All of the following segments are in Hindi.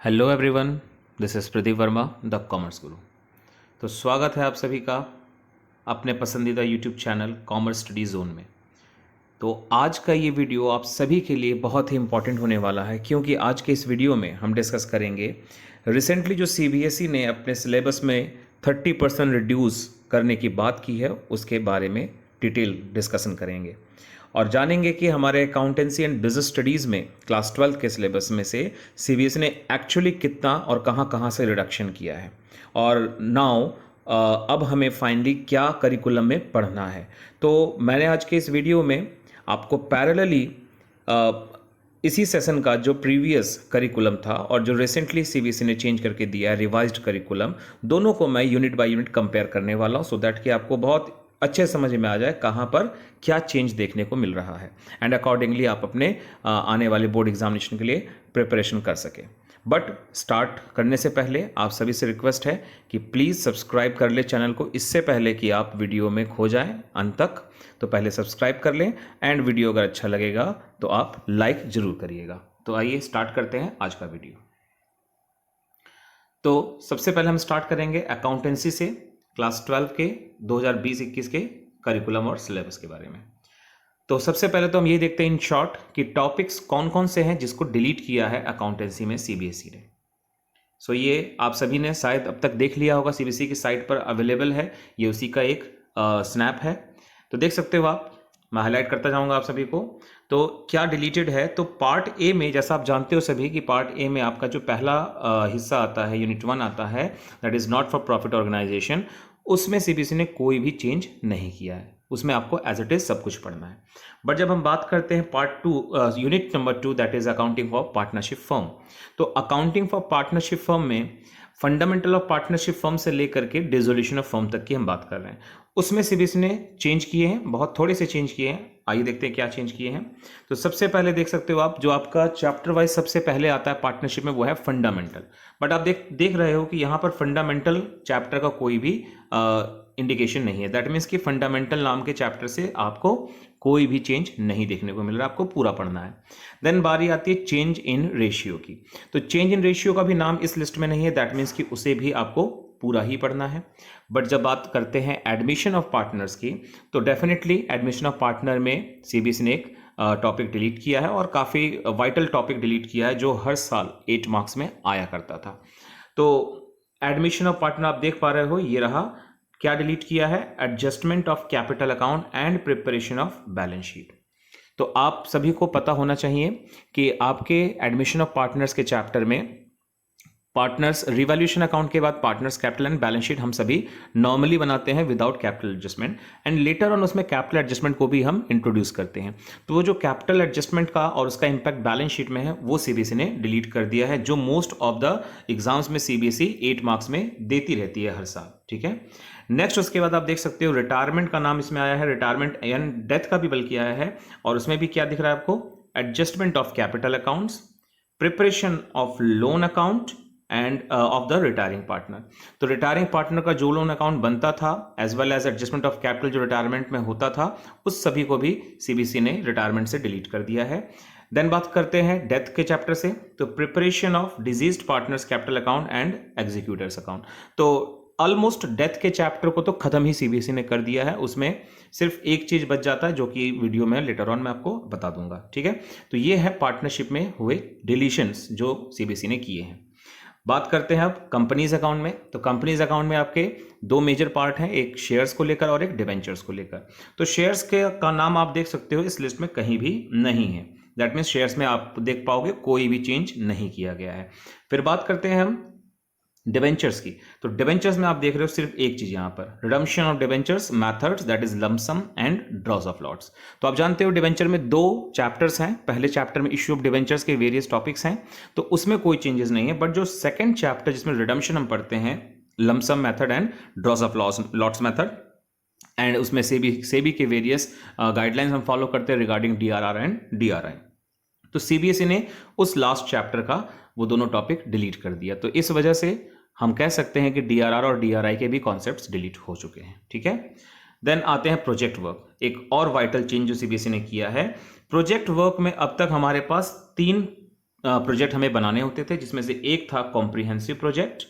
Hello everyone, this is Pradeep Verma, the commerce गुरु। तो स्वागत है आप सभी का अपने पसंदीदा YouTube channel commerce study zone में। तो आज का ये वीडियो आप सभी के लिए बहुत ही इंपॉर्टेंट होने वाला है, क्योंकि आज के इस वीडियो में हम डिस्कस करेंगे रिसेंटली जो सीबीएसई ने अपने सिलेबस में 30% रिड्यूस करने की बात की है, उसके बारे में डिटेल डिस्कशन करेंगे और जानेंगे कि हमारे अकाउंटेंसी एंड बिजनेस स्टडीज़ में क्लास 12 के सिलेबस में से सीबीएसई ने एक्चुअली कितना और कहाँ कहाँ से रिडक्शन किया है और नाउ अब हमें फाइनली क्या करिकुलम में पढ़ना है। तो मैंने आज के इस वीडियो में आपको पैरेलली इसी सेशन का जो प्रीवियस करिकुलम था और जो रिसेंटली सीबीएसई ने चेंज करके दिया है रिवाइज्ड करिकुलम, दोनों को मैं यूनिट बाय यूनिट कंपेयर करने वाला हूँ, सो दैट कि आपको बहुत अच्छे समझ में आ जाए कहाँ पर क्या चेंज देखने को मिल रहा है एंड अकॉर्डिंगली आप अपने आने वाले बोर्ड एग्जामिनेशन के लिए प्रिपरेशन कर सकें। बट स्टार्ट करने से पहले आप सभी से रिक्वेस्ट है कि प्लीज़ सब्सक्राइब कर ले चैनल को, इससे पहले कि आप वीडियो में खो जाएं अंत तक। तो पहले सब्सक्राइब कर लें एंड वीडियो अगर अच्छा लगेगा तो आप लाइक ज़रूर करिएगा। तो आइए स्टार्ट करते हैं आज का वीडियो। तो सबसे पहले हम स्टार्ट करेंगे अकाउंटेंसी से, क्लास 12 के 2020-21 के करिकुलम और सिलेबस के बारे में। तो सबसे पहले तो हम ये देखते हैं इन शॉर्ट कि टॉपिक्स कौन कौन से हैं जिसको डिलीट किया है अकाउंटेंसी में सीबीएसई ने। सो ये आप सभी ने शायद अब तक देख लिया होगा, सीबीएसई की साइट पर अवेलेबल है, ये उसी का एक स्नैप है। तो देख सकते हो आप, मैं हाईलाइट करता जाऊंगा आप सभी को। तो क्या डिलीटेड है, तो पार्ट ए में जैसा आप जानते हो सभी कि पार्ट ए में आपका जो पहला हिस्सा आता है, यूनिट 1 आता है, that is not for profit organisation, उसमें सीबीएसई ने कोई भी चेंज नहीं किया है, उसमें आपको एज इट इज सब कुछ पढ़ना है। बट जब हम बात करते हैं part 2 unit number 2 that is accounting for partnership firm, तो अकाउंटिंग फॉर पार्टनरशिप फर्म में फंडामेंटल ऑफ पार्टनरशिप फर्म से लेकर के डिसोल्यूशन ऑफ फर्म तक की हम बात कर रहे हैं। उसमें सीबीएसई ने चेंज किए हैं, बहुत थोड़े से चेंज किए हैं। आइए देखते हैं क्या चेंज किए हैं। तो सबसे पहले देख सकते हो आप, जो आपका चैप्टर वाइज सबसे पहले आता है पार्टनरशिप में वो है फंडामेंटल। बट आप देख रहे हो कि यहाँ पर फंडामेंटल चैप्टर का कोई भी इंडिकेशन नहीं है। दैट मीन्स कि फंडामेंटल नाम के चैप्टर से आपको कोई भी चेंज नहीं देखने को मिल रहा, आपको पूरा पढ़ना है। देन बारी आती है चेंज इन रेशियो की। तो चेंज इन रेशियो का भी नाम इस लिस्ट में नहीं है, दैट मीन्स कि उसे भी आपको पूरा ही पढ़ना है। बट जब बात करते हैं एडमिशन ऑफ पार्टनर्स की, तो डेफिनेटली एडमिशन ऑफ पार्टनर में सीबीएसई ने एक टॉपिक डिलीट किया है और काफ़ी वाइटल टॉपिक डिलीट किया है जो हर साल 8 मार्क्स में आया करता था। तो एडमिशन ऑफ पार्टनर आप देख पा रहे हो, ये रहा। क्या डिलीट किया है? Adjustment of capital account and preparation of balance sheet. तो आप सभी को पता होना चाहिए कि आपके एडमिशन ऑफ पार्टनर्स के चैप्टर में पार्टनर्स रिवैल्यूएशन अकाउंट के बाद partners capital and balance sheet हम सभी नॉर्मली बनाते हैं without capital adjustment, and later on उसमें कैपिटल एडजस्टमेंट को भी हम इंट्रोड्यूस करते हैं। तो वो जो कैपिटल एडजस्टमेंट का और उसका इंपैक्ट बैलेंस शीट में है वो सीबीएसई ने डिलीट कर दिया है, जो मोस्ट ऑफ द एग्जाम्स में सीबीएसई 8 मार्क्स में देती रहती है हर साल। ठीक है, नेक्स्ट उसके बाद आप देख सकते हो रिटायरमेंट का नाम इसमें आया है, रिटायरमेंट एंड डेथ का भी बल्कि आया है, और उसमें भी क्या दिख रहा है आपको? Adjustment of capital accounts, preparation of loan account and of the retiring partner. तो रिटायरिंग पार्टनर का जो लोन अकाउंट बनता था as well as adjustment of capital जो रिटायरमेंट में होता था, उस सभी को भी सीबीएसई ने रिटायरमेंट से डिलीट कर दिया है। देन बात करते हैं डेथ के चैप्टर से, तो preparation of diseased partners capital account and executors account. तो ऑलमोस्ट डेथ के चैप्टर को तो खत्म ही सीबीएसई ने कर दिया है, उसमें सिर्फ एक चीज बच जाता है जो कि वीडियो में लेटर ऑन मैं आपको बता दूंगा। ठीक है, तो ये है पार्टनरशिप में हुए डिलीशंस जो सीबीएसई ने किए हैं। बात करते हैं अब कंपनीज अकाउंट में। तो कंपनीज अकाउंट में आपके 2 मेजर पार्ट हैं, एक शेयर्स को लेकर और एक डिवेंचर्स को लेकर। तो शेयर्स के का नाम आप देख सकते हो इस लिस्ट में कहीं भी नहीं है, दैट मीन्स शेयर्स में आप देख पाओगे कोई भी चेंज नहीं किया गया है। फिर बात करते हैं हम डिवेंचर्स की। तो डिवेंचर्स में आप देख रहे हो सिर्फ एक चीज यहाँ पर, redemption of debentures methods that is lump sum and draws of lots. तो आप जानते हो डिवेंचर में 2 चैप्टर्स हैं, पहले चैप्टर में इश्यू ऑफ डिवेंचर्स के वेरियस टॉपिक्स हैं, तो उसमें कोई चेंजेस नहीं है। बट जो सेकंड चैप्टर जिसमें रिडम्पशन हम पढ़ते हैं, lump sum method and draws of lots method, and उसमें सेबी के वेरियस गाइडलाइंस हम फॉलो करते हैं रिगार्डिंग डीआरआर एंड डीआरआई। तो सीबीएसई ने उस लास्ट चैप्टर का वो दोनों टॉपिक डिलीट कर दिया। तो इस वजह से हम कह सकते हैं कि डीआरआर और डीआरआई के भी कॉन्सेप्ट्स डिलीट हो चुके हैं। ठीक है, देन आते हैं प्रोजेक्ट वर्क, एक और वाइटल चेंज जो सीबीएसई ने किया है। प्रोजेक्ट वर्क में अब तक हमारे पास 3 प्रोजेक्ट हमें बनाने होते थे, जिसमें से एक था कॉम्प्रिहेंसिव प्रोजेक्ट,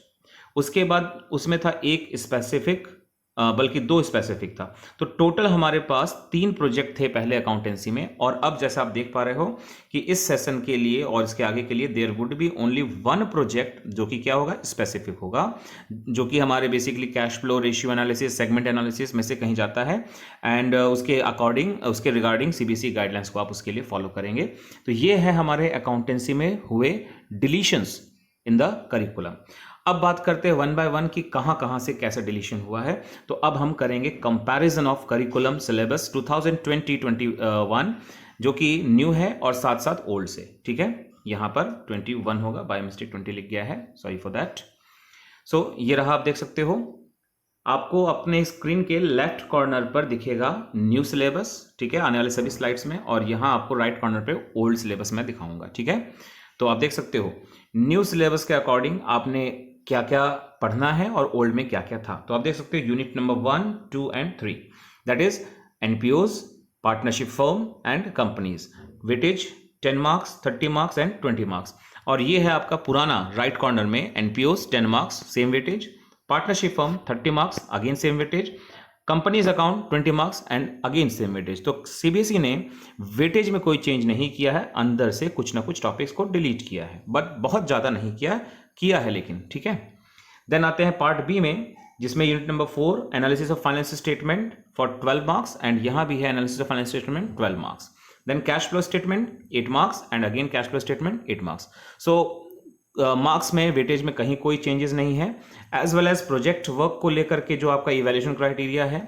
उसके बाद उसमें था एक स्पेसिफिक, बल्कि 2 स्पेसिफिक था। तो टोटल हमारे पास 3 प्रोजेक्ट थे पहले अकाउंटेंसी में। और अब जैसा आप देख पा रहे हो कि इस सेशन के लिए और इसके आगे के लिए there would be only 1 project, जो कि क्या होगा, स्पेसिफिक होगा, जो कि हमारे basically cash flow ratio analysis, segment analysis में से कहीं जाता है। एंड उसके अकॉर्डिंग, उसके रिगार्डिंग सीबीएसई गाइडलाइंस को आप उसके लिए फॉलो करेंगे। तो ये है हमारे अकाउंटेंसी में हुए डिलीशंस इन द करिकुलम। अब बात करते हैं 1 बाय 1 की कहां कहां से कैसे डिलीशन हुआ है। तो अब हम करेंगे कंपैरिजन ऑफ करिकुलम सिलेबस 2020-21, जो कि न्यू है और साथ साथ ओल्ड से। ठीक है, यहां पर 21 होगा, बाय मिस्टेक 20 लिख गया है, सॉरी फॉर दैट। सो ये रहा, आप देख सकते हो, आपको अपने स्क्रीन के लेफ्ट कॉर्नर पर दिखेगा न्यू सिलेबस, ठीक है, आने वाले सभी स्लाइड्स में, और यहां आपको राइट कॉर्नर पे ओल्ड सिलेबस में दिखाऊंगा। ठीक है, तो आप देख सकते हो न्यू सिलेबस के अकॉर्डिंग आपने क्या क्या पढ़ना है और ओल्ड में क्या क्या था। तो आप देख सकते हो unit number 1, 2 and 3, that is NPOs, partnership firm and companies, weightage 10 marks, 30 marks and 20 marks. और ये है आपका पुराना राइट कॉर्नर में, NPOs 10 marks same weightage, partnership firm 30 marks again same weightage, companies account 20 marks and again same weightage. तो सीबीएसई ने वेटेज में कोई चेंज नहीं किया है, अंदर से कुछ ना कुछ टॉपिक्स को डिलीट किया है, बट बहुत ज्यादा नहीं किया है लेकिन। ठीक है, देन आते हैं पार्ट बी में, जिसमें unit number 4 analysis of financial statement for 12 marks, and यहां भी है analysis of financial statement 12 marks. Then cash flow statement 8 marks and again cash flow statement 8 marks. So marks में वेटेज में कहीं कोई चेंजेस नहीं है। As well as project work को लेकर के जो आपका इवैल्यूएशन क्राइटेरिया है,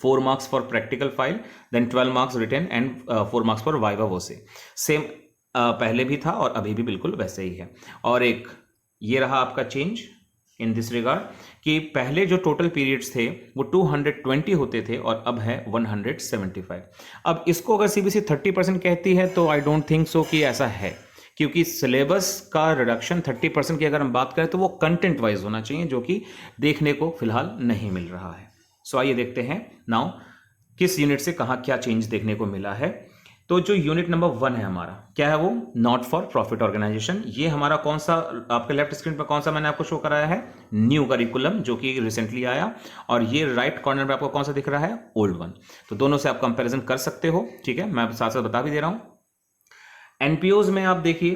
4 marks for practical file, then 12 marks written and 4 marks for viva, वो से सेम पहले भी था और अभी भी बिल्कुल वैसे ही है। और एक ये रहा आपका चेंज इन दिस रिगार्ड कि पहले जो टोटल पीरियड्स थे वो 220 होते थे और अब है 175। अब इसको अगर सीबीएसई 30% कहती है तो आई डोंट थिंक सो कि ऐसा है, क्योंकि सिलेबस का रिडक्शन 30% की अगर हम बात करें तो वो कंटेंट वाइज होना चाहिए, जो कि देखने को फिलहाल नहीं मिल रहा है। सो आइए देखते हैं नाउ किस यूनिट से कहाँ क्या चेंज देखने को मिला है। तो जो यूनिट नंबर 1 है हमारा, क्या है वो, नॉट फॉर प्रॉफिट ऑर्गेनाइजेशन। ये हमारा कौन सा, आपके लेफ्ट स्क्रीन पर कौन सा मैंने आपको शो कराया है, न्यू करिकुलम, जो कि रिसेंटली आया, और ये राइट कॉर्नर में आपको कौन सा दिख रहा है, ओल्ड वन। तो दोनों से आप कंपैरिजन कर सकते हो। ठीक है, मैं साथ साथ बता भी दे रहा हूं। एनपीओज में आप देखिए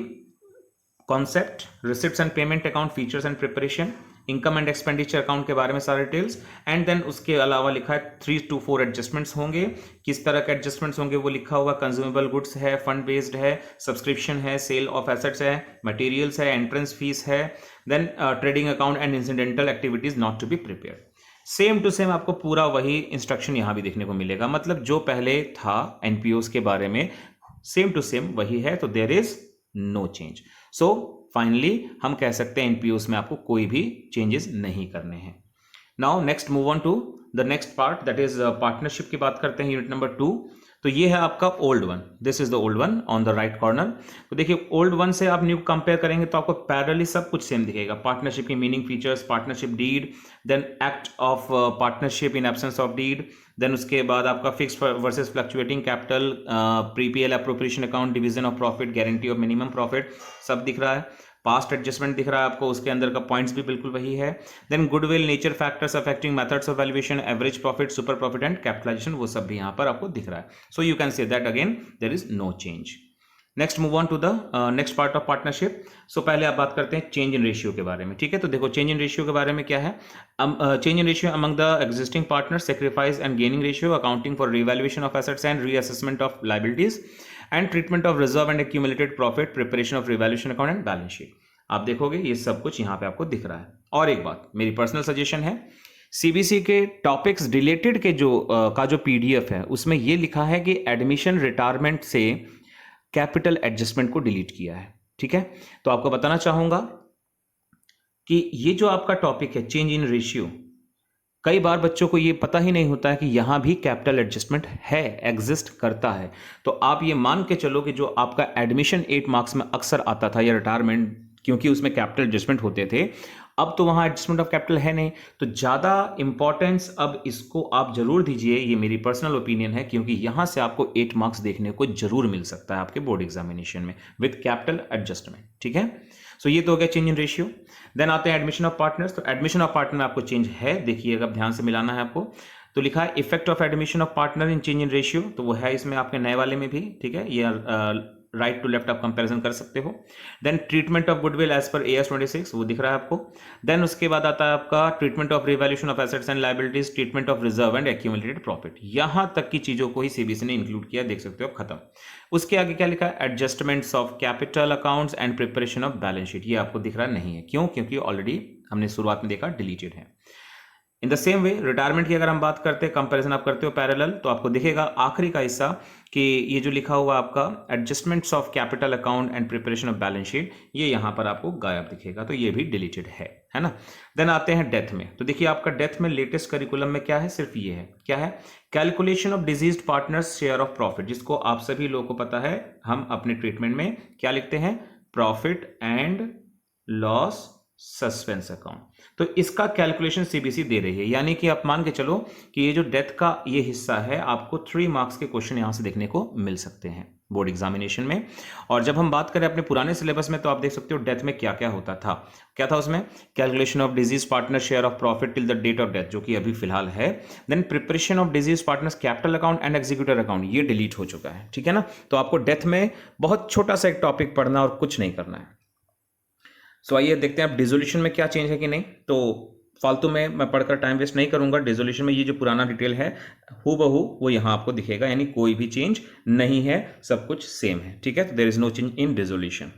concept, receipts and payment account, features and preparation, income and expenditure account के बारे में सारे डिटेल्स, एंड देन उसके अलावा लिखा है 3 to 4 एडजस्टमेंट्स होंगे। किस तरह के एडजस्टमेंट्स होंगे वो लिखा होगा, कंज्यूमेबल गुड्स है, फंड बेस्ड है, सब्सक्रिप्शन है, सेल ऑफ एसेट्स है, मटेरियल्स है, एंट्रेंस फीस है, then trading account and incidental activities not to be prepared. Same to same आपको पूरा वही इंस्ट्रक्शन यहां भी देखने को मिलेगा, मतलब जो पहले था एनपीओज के बारे में सेम टू सेम वही है, तो there is no change. So finally हम कह सकते हैं एनपीओस में आपको कोई भी चेंजेस नहीं करने हैं। Now next move on to the next part, that is partnership की बात करते हैं, यूनिट नंबर 2। तो ये है आपका old one, this is the old one on the right corner. तो देखिए ओल्ड वन से आप न्यू कंपेयर करेंगे तो आपको पैरेलली सब कुछ सेम दिखेगा। पार्टनरशिप की meaning, features, partnership deed, then act of partnership in absence of deed, then उसके बाद आपका फिक्स्ड वर्सेस फ्लक्चुएटिंग कैपिटल, प्रीपीएल appropriation account, division of profit, guarantee of minimum profit, सब दिख रहा है। पास्ट एडजस्टमेंट दिख रहा है आपको, उसके अंदर का पॉइंट्स भी बिल्कुल वही है। Then goodwill, nature, factors affecting methods of valuation, average profit, super profit and capitalisation, वो सब भी यहां पर आपको दिख रहा है। So you can say that again there is no change. Next move on to the next part of partnership. So पहले आप बात करते हैं चेंज इन रेशियो के बारे में। ठीक है, तो देखो चेंज इन रेशियो के बारे में क्या है, change in ratio among the existing partner, sacrifice and gaining ratio, accounting for revaluation of assets and reassessment of liabilities, and treatment of reserve and accumulated profit, preparation of revaluation account and balance sheet. आप देखोगे ये सब कुछ यहां पे आपको दिख रहा है। और एक बात, मेरी पर्सनल सजेशन है, सीबीएसई के टॉपिक्स रिलेटेड के जो पीडीएफ है उसमें ये लिखा है कि एडमिशन रिटायरमेंट से कैपिटल एडजस्टमेंट को डिलीट किया है। ठीक है, तो आपको बताना चाहूंगा कि ये जो आपका टॉपिक है चेंज इन रेशियो, कई बार बच्चों को ये पता ही नहीं होता है कि यहां भी कैपिटल एडजस्टमेंट है, एग्जिस्ट करता है। तो आप ये मान के चलो कि जो आपका एडमिशन 8 मार्क्स में अक्सर आता था या रिटायरमेंट, क्योंकि उसमें कैपिटल एडजस्टमेंट होते थे, अब तो वहाँ एडजस्टमेंट ऑफ कैपिटल है नहीं, तो ज़्यादा इंपॉर्टेंस अब इसको आप जरूर दीजिए, ये मेरी पर्सनल ओपिनियन है, क्योंकि यहाँ से आपको 8 मार्क्स देखने को जरूर मिल सकता है आपके बोर्ड एग्जामिनेशन में विद कैपिटल एडजस्टमेंट, ठीक है। सो ये तो हो गया चेंज इन रेशियो। देन आते हैं एडमिशन ऑफ पार्टनर्स। तो एडमिशन ऑफ पार्टनर में आपको चेंज है, देखिएगा ध्यान से मिलाना है आपको। तो लिखा है effect of admission of partner in change in ratio, तो वो है इसमें आपके नए वाले में भी, ठीक है। ये राइट टू लेफ्ट आप कंपैरिजन कर सकते हो। Then treatment of goodwill as per AS 26, वो दिख रहा है आपको। देन उसके बाद आता है आपका treatment of revaluation of assets and liabilities, treatment of reserve and accumulated profit. यहां तक की चीजों को ही सीबीएसई ने इंक्लूड किया, देख सकते हो, खत्म। उसके आगे क्या लिखा है, adjustments of capital accounts and preparation of balance sheet, ये आपको दिख रहा नहीं है, क्यों? क्योंकि ऑलरेडी हमने शुरुआत में देखा डिलीटेड है। In the same way retirement की अगर हम बात करते हैं, कंपैरिजन आप करते हो पैरेलल, तो आपको दिखेगा आखिरी का हिस्सा कि ये जो लिखा हुआ आपका adjustments of capital account and preparation of balance sheet, ये यहां पर आपको गायब दिखेगा, तो ये भी डिलीटेड है ना। देन आते हैं डेथ में। तो देखिए आपका डेथ में लेटेस्ट करिकुलम में क्या है, सिर्फ ये है, क्या है, calculation of diseased partners share of profit, जिसको आप सभी लोगों को पता है, हम अपने ट्रीटमेंट में क्या लिखते हैं, profit and loss suspense account. तो इसका कैलकुलेशन सीबीएसई दे रही है, यानी कि आप मान के चलो कि ये जो डेथ का ये हिस्सा है, आपको 3 मार्क्स के क्वेश्चन यहां से देखने को मिल सकते हैं बोर्ड एग्जामिनेशन में। और जब हम बात करें अपने पुराने सिलेबस में, तो आप देख सकते हो डेथ में क्या क्या होता था। क्या था उसमें, calculation of deceased partner share of profit till the date of death, जो कि अभी फिलहाल है। Then preparation of deceased partner's capital account and executor account, ये डिलीट हो चुका है, ठीक है ना। तो आपको डेथ में बहुत छोटा सा एक टॉपिक पढ़ना और कुछ नहीं करना है। सो आइए देखते हैं अब डिसोल्यूशन में क्या चेंज है कि नहीं। तो फालतू में मैं पढ़कर टाइम वेस्ट नहीं करूंगा। डिसोल्यूशन में ये जो पुराना डिटेल है हूबहू वो यहां आपको दिखेगा, यानी कोई भी चेंज नहीं है, सब कुछ सेम है, ठीक है। तो there is no change in dissolution.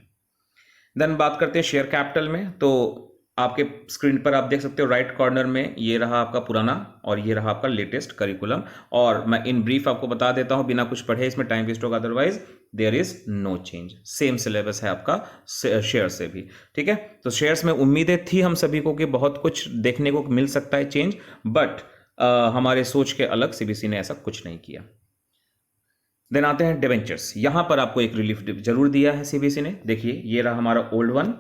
Then बात करते हैं शेयर कैपिटल में। तो आपके स्क्रीन पर आप देख सकते हो राइट कॉर्नर में ये रहा आपका पुराना और ये रहा आपका लेटेस्ट करिकुलम। और मैं इन ब्रीफ आपको बता देता हूं, बिना कुछ पढ़े, इसमें टाइम वेस्ट होगा, otherwise there is no change. Same syllabus है आपका शेयर से भी, ठीक है। तो शेयर्स में उम्मीदें थी हम सभी को कि बहुत कुछ देखने को मिल सकता है चेंज, बट हमारे सोच के अलग सीबीएसई ने ऐसा कुछ नहीं किया। देन आते हैं डिवेंचर्स। यहां पर आपको एक रिलीफ जरूर दिया है सीबीएसई ने। देखिए ये रहा हमारा ओल्ड वन।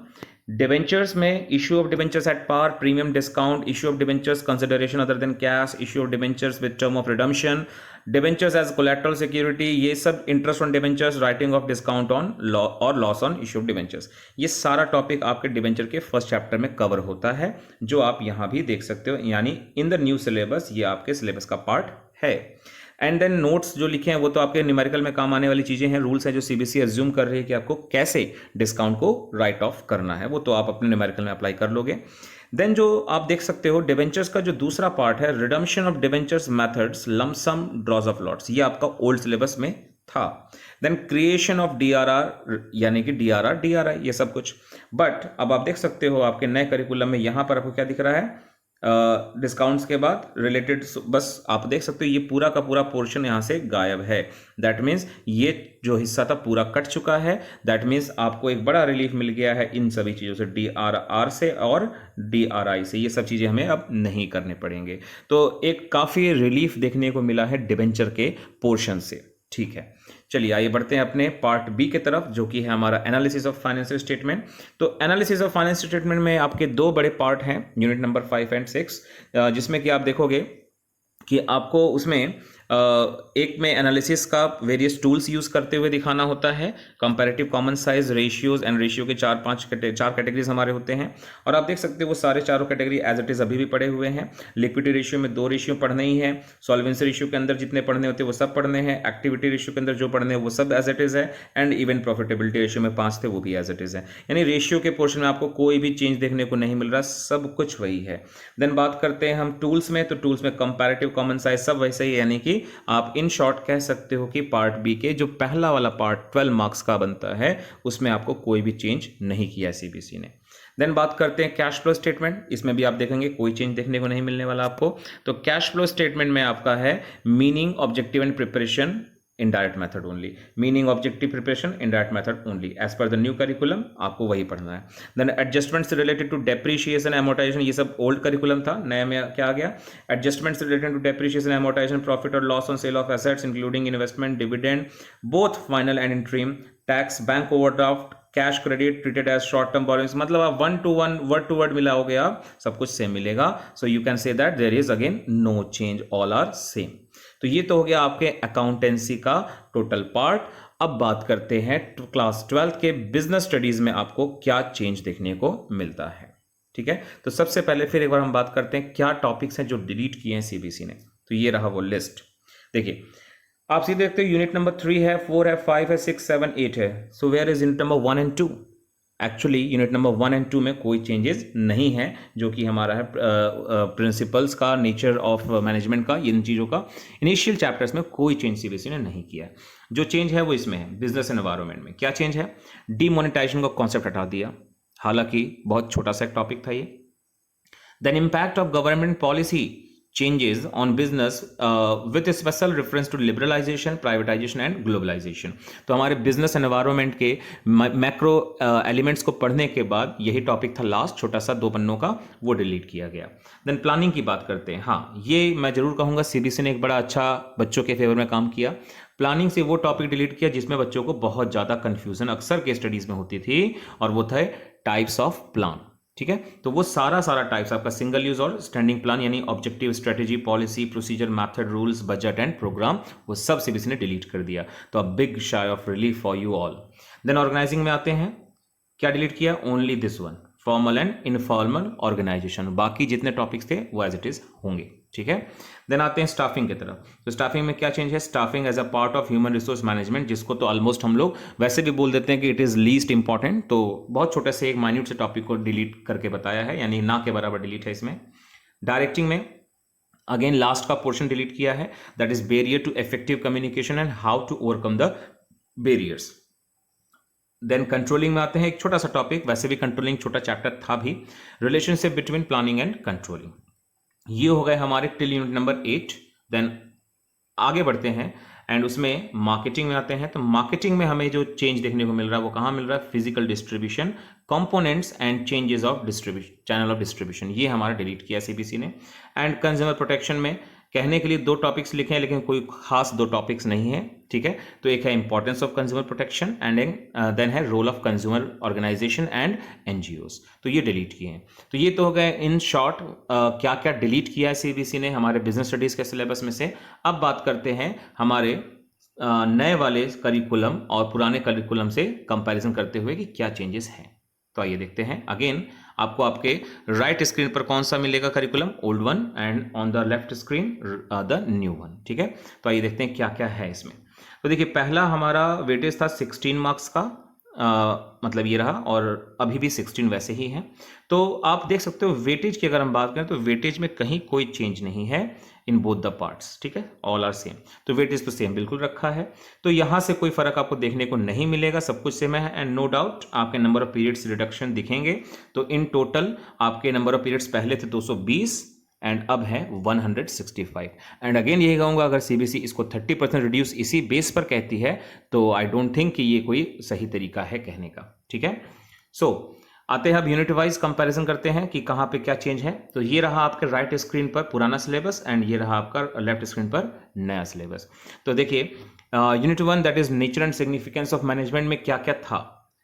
डिवेंचर्स में issue of debentures at par, premium discount, issue of debentures consideration other than cash, issue of debentures with term of redemption, debentures as collateral security, ये सब interest on debentures, writing off discount on law और loss on issue of debentures. ये सारा टॉपिक आपके डिवेंचर के फर्स्ट चैप्टर में कवर होता है, जो आप यहां भी देख सकते हो, यानी इन द न्यू सिलेबस ये आपके सिलेबस का पार्ट है। एंड देन नोट्स जो लिखे हैं वो तो आपके न्यूमेरिकल में काम आने वाली चीजें हैं, रूल्स हैं जो सीबीएसई अज्यूम कर रही है कि आपको कैसे डिस्काउंट को राइट ऑफ करना है, वो तो आप अपने न्यूमेरिकल में अप्लाई कर लोगे। देन जो आप देख सकते हो डिवेंचर्स का जो दूसरा पार्ट है, redemption of debentures methods, lump sum, draws of lots, ये आपका ओल्ड सिलेबस में था। देन क्रिएशन ऑफ डीआरआर, यानी कि डीआरआर डीआरआई, ये सब कुछ। बट अब आप देख सकते हो आपके नए करिकुलम में यहां पर आपको क्या दिख रहा है, डिस्काउंट्स के बाद रिलेटेड, बस आप देख सकते हो ये पूरा का पूरा पोर्शन यहां से गायब है। दैट मीन्स ये जो हिस्सा था पूरा कट चुका है। दैट मीन्स आपको एक बड़ा रिलीफ मिल गया है इन सभी चीजों से, डीआरआर से और डीआरआई से। ये सब चीजें हमें अब नहीं करने पड़ेंगे, तो एक काफी रिलीफ देखने को मिला है डिवेंचर के पोर्शन से, ठीक है। चलिए आइए बढ़ते हैं अपने पार्ट बी की तरफ, जो कि है हमारा एनालिसिस ऑफ फाइनेंशियल स्टेटमेंट। तो एनालिसिस ऑफ फाइनेंशियल स्टेटमेंट में आपके 2 बड़े पार्ट हैं, यूनिट नंबर 5 एंड 6, जिसमें कि आप देखोगे कि आपको उसमें एक में एनालिसिस का वेरियस टूल्स यूज करते हुए दिखाना होता है, comparative common size, ratios and ratio के 4 कैटेगरीज हमारे होते हैं। और आप देख सकते हो वो सारे चारों कैटेगरी एज इट इज अभी भी पढ़े हुए हैं। लिक्विडिटी रेशियो में 2 रेशियो पढ़ने ही है, सॉल्वेंसी रेशियो के अंदर जितने पढ़ने होते हैं वो सब पढ़ने हैं, एक्टिविटी रेशियो के अंदर जो पढ़ने हैं वो सब एज इट इज है, एंड इवन प्रॉफिटेबिलिटी रेशियो में 5 थे वो भी एज इट इज है। यानी रेशियो के पोर्शन में आपको कोई भी चेंज देखने को नहीं मिल रहा, सब कुछ वही है। देन बात करते हैं हम टूल्स में, तो टूल्स में कंपैरेटिव कॉमन साइज सब वैसे ही, यानी कि आप इन शॉर्ट कह सकते हो कि पार्ट बी के जो पहला वाला पार्ट 12 मार्क्स का बनता है उसमें आपको कोई भी चेंज नहीं किया सीबीएसई ने। देन बात करते हैं कैश फ्लो स्टेटमेंट। इसमें भी आप देखेंगे कोई चेंज देखने को नहीं मिलने वाला आपको। तो कैश फ्लो स्टेटमेंट में आपका है meaning, objective and preparation, indirect method only, meaning, objective preparation, indirect method only, as per the new curriculum आपको वही पढ़ना है। then adjustments related to depreciation amortization, ये सब old curriculum था, नया में क्या आ गया, adjustments related to depreciation amortization, profit or loss on sale of assets including investment, dividend, both final and interim, tax, bank overdraft, cash credit treated as short term borrowings, मतलब आप 1 to 1 वर्ड टू वर्ड मिलाओगे आप, सब कुछ सेम मिलेगा. So you can say that there is again no change, all are same. तो ये तो हो गया आपके अकाउंटेंसी का टोटल पार्ट. अब बात करते हैं क्लास 12 के बिजनेस स्टडीज में आपको क्या चेंज देखने को मिलता है. ठीक है, तो सबसे पहले फिर एक बार हम बात करते हैं क्या टॉपिक्स हैं जो डिलीट किए हैं सीबीएसई ने. तो ये रहा वो लिस्ट. देखिए आप सीधे देखते हो यूनिट नंबर 3 है, 4 है, 5 है, 6, 7, 8 है. So where is unit number 1 and 2? Actually unit number 1 and 2 में कोई चेंजेस नहीं है, जो कि हमारा है प्रिंसिपल्स का, नेचर ऑफ मैनेजमेंट का, इन चीज़ों का. इनिशियल चैप्टर्स में कोई चेंज सीबीएसई ने नहीं किया है. जो चेंज है वो इसमें है बिजनेस एनवायरनमेंट में. क्या चेंज है? डीमोनेटाइजेशन का कॉन्सेप्ट हटा दिया, हालांकि बहुत छोटा सा टॉपिक था ये. Then impact of government policy changes on business with a special reference to liberalization, privatization and globalization. तो हमारे बिजनेस एनवायरनमेंट के मैक्रो एलिमेंट्स को पढ़ने के बाद यही टॉपिक था लास्ट, छोटा सा 2 पन्नों का, वो डिलीट किया गया. देन प्लानिंग की बात करते हैं. हाँ, ये मैं जरूर कहूँगा सीबीएसई ने एक बड़ा अच्छा बच्चों के फेवर में काम किया. प्लानिंग से वो टॉपिक डिलीट किया जिसमें बच्चों को बहुत ज़्यादा कन्फ्यूजन अक्सर के स्टडीज में होती थी, और वो थे टाइप्स ऑफ प्लान. ठीक है, तो वो सारा टाइप्स आपका सिंगल यूज और स्टैंडिंग प्लान, यानी objective, strategy, policy, procedure, method, rules, budget and program, वो सब सीबीएसई ने डिलीट कर दिया. तो a big sigh of relief for you all. Then organizing में आते हैं. क्या डिलीट किया? Only this one, formal and informal organization. बाकी जितने टॉपिक्स थे वो एज इट इज होंगे. ठीक है, देन आते हैं स्टाफिंग की तरफ. तो स्टाफिंग में क्या चेंज है? Staffing as a part of human resource management, जिसको तो ऑलमोस्ट हम लोग वैसे भी बोल देते हैं कि इट इज लीस्ट इंपॉर्टेंट. तो बहुत छोटे से एक माइन्यूट से टॉपिक को डिलीट करके बताया है, यानी ना के बराबर डिलीट है इसमें. डायरेक्टिंग में अगेन लास्ट का पोर्शन डिलीट किया है, that is barrier to effective communication and how to overcome the barriers. Then controlling में आते हैं, एक छोटा सा टॉपिक, वैसे भी कंट्रोलिंग छोटा चैप्टर था भी, relationship between planning and controlling. ये हो गए हमारे टिल यूनिट नंबर 8. देन आगे बढ़ते हैं एंड उसमें मार्केटिंग में आते हैं. तो मार्केटिंग में हमें जो चेंज देखने को मिल रहा है वो कहाँ मिल रहा है? Physical distribution, components and changes of distribution, channel of distribution, ये हमारा डिलीट किया सीबीएसई ने. एंड कंज्यूमर प्रोटेक्शन में कहने के लिए 2 टॉपिक्स लिखे हैं, लेकिन कोई खास 2 टॉपिक्स नहीं है. ठीक है, तो एक है importance of consumer protection and then है role of consumer organisation and NGOs. तो ये डिलीट किए हैं. तो ये तो हो गए इन शॉर्ट क्या क्या डिलीट किया है सीबीएसई ने हमारे बिजनेस स्टडीज के सिलेबस में से. अब बात करते हैं हमारे नए वाले करिकुलम और पुराने करिकुलम से कंपैरिजन करते हुए कि क्या चेंजेस हैं. तो आइए देखते हैं. अगेन आपको आपके राइट स्क्रीन पर कौन सा मिलेगा curriculum? Old one, and on the left screen the new one. ठीक है, तो आइए देखते हैं क्या क्या है इसमें. तो देखिए पहला हमारा वेटेज था 16 मार्क्स का, मतलब ये रहा, और अभी भी 16 वैसे ही है. तो आप देख सकते हो वेटेज की अगर हम बात करें तो वेटेज में कहीं कोई चेंज नहीं है इन बोथ द पार्ट्स. ठीक है, ऑल आर सेम. तो वेटेज तो सेम बिल्कुल रखा है, तो यहां से कोई फर्क आपको देखने को नहीं मिलेगा, सब कुछ सेम है. एंड नो डाउट आपके नंबर ऑफ पीरियड्स रिडक्शन दिखेंगे. तो इन टोटल आपके नंबर ऑफ पीरियड्स पहले थे 220 एंड अब है 165. एंड अगेन यही कहूंगा, अगर सीबीएसई इसको 30% रिड्यूस इसी बेस पर कहती है तो आई डोंट थिंक कि ये कोई सही तरीका है कहने का. ठीक है, सो आते हैं अब यूनिट वाइज कंपैरिजन करते हैं कि कहाँ पे क्या चेंज है. तो ये रहा आपके राइट स्क्रीन पर पुराना सिलेबस एंड ये रहा आपका लेफ्ट स्क्रीन पर नया सिलेबस. तो देखिए unit 1 that is nature and significance of management में क्या क्या था?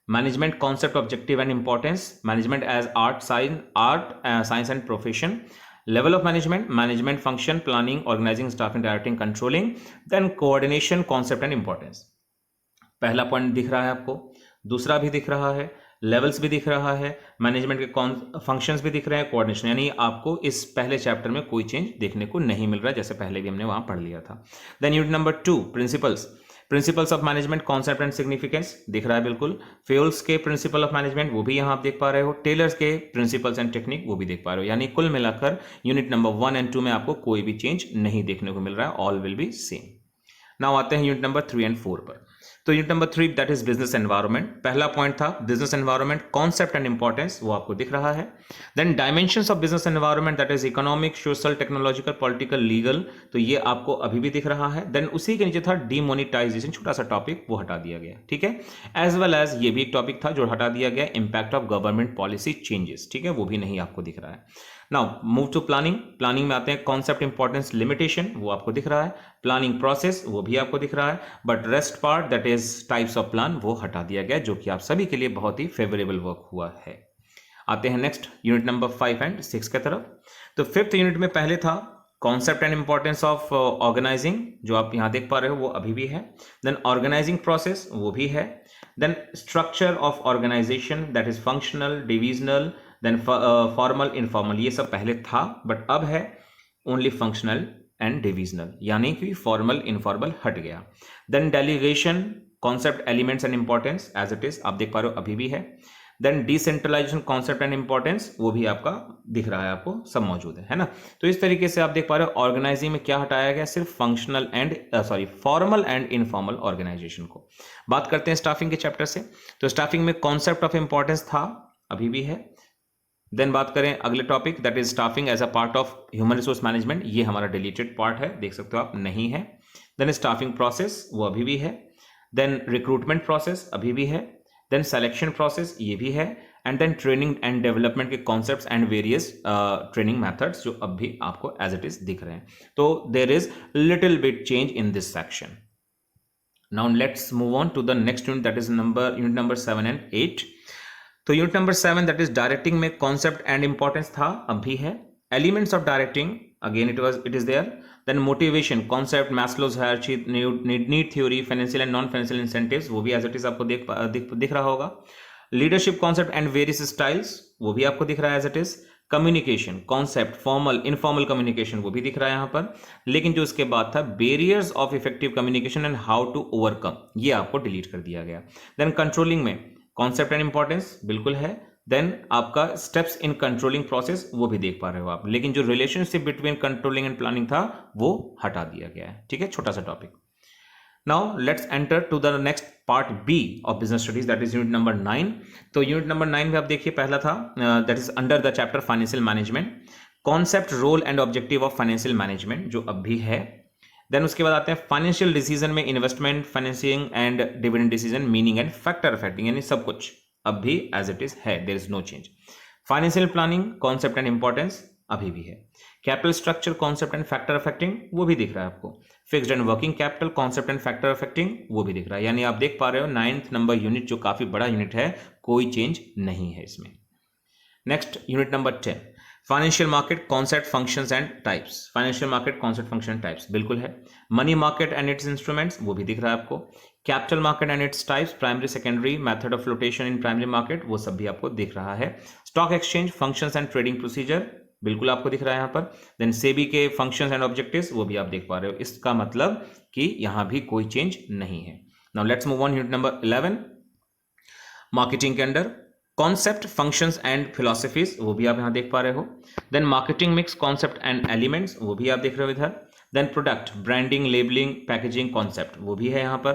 Management concept, objective and importance, management as art, science and profession, level of management, management function, planning, organizing, staffing, directing, controlling, then coordination, concept and importance. पहला पॉइंट दिख रहा है आपको, दूसरा भी दिख रहा है, लेवल्स भी दिख रहा है, मैनेजमेंट के फंक्शंस भी दिख रहे हैं, कोऑर्डिनेशन, यानी आपको इस पहले चैप्टर में कोई चेंज देखने को नहीं मिल रहा है, जैसे पहले भी हमने वहां पढ़ लिया था. Then unit number 2 principles of management, concept and significance दिख रहा है बिल्कुल. फेल्स के प्रिंसिपल ऑफ मैनेजमेंट वो भी यहां आप देख पा रहे हो. टेलर्स के प्रिंसिपल्स एंड टेक्निक वो भी देख पा रहे हो. यानी कुल मिलाकर यूनिट नंबर 1 एंड 2 में आपको कोई भी चेंज नहीं देखने को मिल रहा है, all will be same. Now आते हैं यूनिट नंबर 3 एंड 4 पर. तो unit number 3 that is business environment. पहला पॉइंट था business environment, concept and importance, वो आपको दिख रहा है. Then dimensions of business environment that is economic, social, technological, political, legal, तो ये आपको अभी भी दिख रहा है. देन उसी के नीचे था डीमोनेटाइजेशन, छोटा सा टॉपिक, वो हटा दिया गया. ठीक है, एज वेल एज ये भी एक टॉपिक था जो हटा दिया गया, impact of government policy changes. ठीक है, वो भी नहीं आपको दिख रहा है. Now move to planning. Planning में आते हैं, कॉन्सेप्ट, इंपॉर्टेंस, लिमिटेशन, वो आपको दिख रहा है, प्लानिंग प्रोसेस वो भी आपको दिख रहा है, but rest part that is types of plan वो हटा दिया गया, जो कि आप सभी के लिए बहुत ही फेवरेबल वर्क हुआ है। आते हैं नेक्स्ट यूनिट नंबर 5 एंड 6 के तरफ। तो 5th यूनिट में पहले था concept and importance of organizing, जो आप यहां देख पा रहे हो वो अभी भी है। देन ऑर्गेनाइजिंग प्रोसेस वो भी है। Then structure of organization that is functional, divisional, then formal, informal, ये सब पहले था, बट अब है ओनली फंक्शनल एंड डिविजनल, यानी कि फॉर्मल इनफॉर्मल हट गया। Then delegation, concept, elements and importance as it is आप देख पा रहे हो अभी भी है। Then decentralization, concept and importance वो भी आपका दिख रहा है, आपको सब मौजूद है ना। तो इस तरीके से आप देख पा रहे हो ऑर्गेनाइजिंग में क्या हटाया गया, सिर्फ functional and formal and informal organization को। बात करते हैं स्टाफिंग के चैप्टर से। तो स्टाफिंग में कॉन्सेप्ट ऑफ इंपॉर्टेंस था, अभी भी है। देन बात करें अगले topic that is staffing as a part of human resource management, ये हमारा डिलीटेड पार्ट है, देख सकते हो आप, नहीं है। देन स्टाफिंग प्रोसेस वो अभी भी है। देन रिक्रूटमेंट प्रोसेस अभी भी है। देन सिलेक्शन प्रोसेस ये भी है। And then training and development के concepts and various training methods जो अब भी आपको एज इट इज दिख रहे हैं। तो there is little bit change in this section. Now let's move on to the next unit that is unit number 7 and 8। तो unit number 7 that is directing में कॉन्सेप्ट एंड इंपॉर्टेंस था, अब भी है। Elements of directing again it is there. Then motivation, concept, Maslow's hierarchy, need theory, financial and non financial incentives वो भी एज इट इज आपको दिख रहा होगा। Leadership concept and various styles वो भी आपको दिख रहा है as it is. Communication concept, formal, informal communication वो भी दिख रहा है यहां पर। लेकिन जो इसके बाद था barriers of effective communication and how to overcome, ये आपको डिलीट कर दिया गया। देन कंट्रोलिंग में कॉन्सेप्ट एंड इंपॉर्टेंस बिल्कुल है। देन आपका स्टेप्स इन कंट्रोलिंग प्रोसेस वो भी देख पा रहे हो आप, लेकिन जो relationship between controlling and planning था वो हटा दिया गया है। ठीक है, छोटा सा topic. Now let's enter to the next part B of business studies that is unit number 9। तो यूनिट नंबर 9 में आप देखिए पहला था that is under the chapter financial management, concept, role and objective of financial management जो अब भी है। देन उसके बाद आते हैं फाइनेंशियल डिसीजन में investment, financing and dividend decision, meaning and factor affecting, यानी सब कुछ अब भी एज इट इज है, there is no change. Financial planning, concept and importance अभी भी है। Capital structure, concept and factor affecting वो भी दिख रहा है आपको। Fixed and working capital, concept and factor affecting वो भी दिख रहा है, यानी आप देख पा रहे हो 9th नंबर यूनिट जो काफी बड़ा यूनिट है, कोई चेंज नहीं है इसमें। Next unit number 10, financial market, concept, functions and types. Financial market, concept, function, types बिल्कुल है। Money market and it's instruments वो भी दिख रहा है आपको। Capital market and its types, primary, secondary, method of flotation in primary market वो सब भी आपको दिख रहा है। Stock exchange, functions and trading procedure बिल्कुल आपको दिख रहा है यहाँ पर। देन सेबी के फंक्शंस एंड ऑब्जेक्टिव्स वो भी आप देख पा रहे हो, इसका मतलब कि यहां भी कोई चेंज नहीं है। Now let's move on unit number 11, marketing के under concept, functions and philosophies वो भी आप यहां देख पा रहे हो। Then marketing mix, concept and elements वो भी आप देख रहे हो इधर। Then product, branding, labelling, packaging, concept वो भी है यहां पर।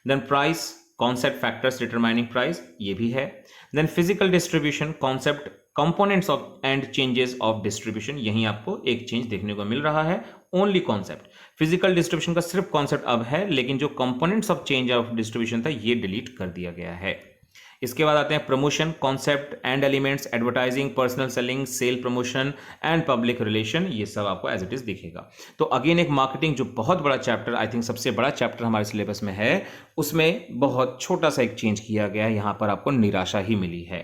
Then price, concept, factors determining price ये भी है। Then physical distribution, concept, components of and changes of distribution, यहीं आपको एक चेंज देखने को मिल रहा है, ओनली कॉन्सेप्ट। फिजिकल डिस्ट्रीब्यूशन का सिर्फ कॉन्सेप्ट अब है, लेकिन जो components of change of distribution था ये डिलीट कर दिया गया है। इसके बाद आते हैं promotion, concept and elements, advertising, personal selling, sale promotion and public relation, ये सब आपको एज इट इज दिखेगा। तो अगेन एक मार्केटिंग जो बहुत बड़ा चैप्टर, आई थिंक सबसे बड़ा चैप्टर हमारे सिलेबस में है, उसमें बहुत छोटा सा एक चेंज किया गया है, यहां पर आपको निराशा ही मिली है।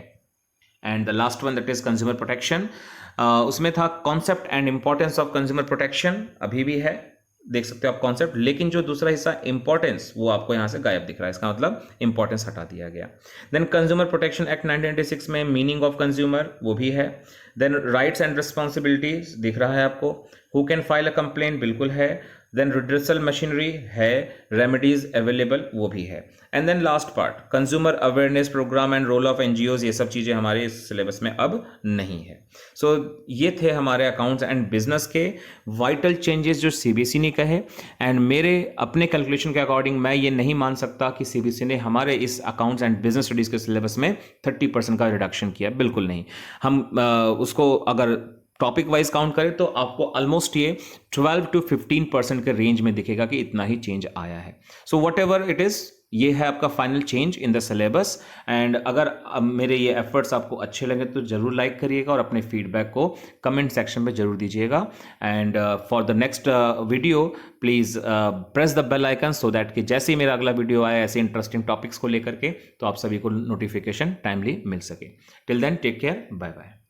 And the last one that is consumer protection, उसमें था concept and importance of consumer protection अभी भी है, देख सकते हो आप कॉन्सेप्ट, लेकिन जो दूसरा हिस्सा इंपॉर्टेंस वो आपको यहां से गायब दिख रहा है, इसका मतलब इंपॉर्टेंस हटा दिया गया। देन कंज्यूमर प्रोटेक्शन एक्ट 1996 में मीनिंग ऑफ कंज्यूमर वो भी है। देन राइट्स एंड रिस्पॉन्सिबिलिटीज दिख रहा है आपको। Who can file a complaint बिल्कुल है। देन रिड्रेसल मशीनरी है, रेमेडीज अवेलेबल वो भी है। And then last part consumer awareness program and role of NGOs, ये सब चीजें हमारे इस सिलेबस में अब नहीं है। सो ये थे हमारे अकाउंट्स एंड बिजनेस के वाइटल चेंजेस जो सीबीएसई ने कहे। एंड मेरे अपने कैलकुलेशन के अकॉर्डिंग मैं ये नहीं मान सकता कि सीबीएसई ने हमारे इस अकाउंट्स एंड बिजनेस स्टडीज के सिलेबस में 30% का रिडक्शन किया, बिल्कुल नहीं। हम उसको अगर टॉपिक वाइज काउंट करें तो आपको ऑलमोस्ट ये 12 to 15% के रेंज में दिखेगा कि इतना ही चेंज आया है। So what ever it is, ये है आपका final change in the syllabus. And अगर मेरे ये एफर्ट्स आपको अच्छे लगे तो जरूर लाइक करिएगा और अपने फीडबैक को कमेंट सेक्शन में जरूर दीजिएगा। And for the next video please press the bell icon so that कि जैसे ही मेरा अगला वीडियो आए ऐसे इंटरेस्टिंग टॉपिक्स को लेकर के तो आप सभी को नोटिफिकेशन टाइमली मिल सके। Till then take care, bye bye.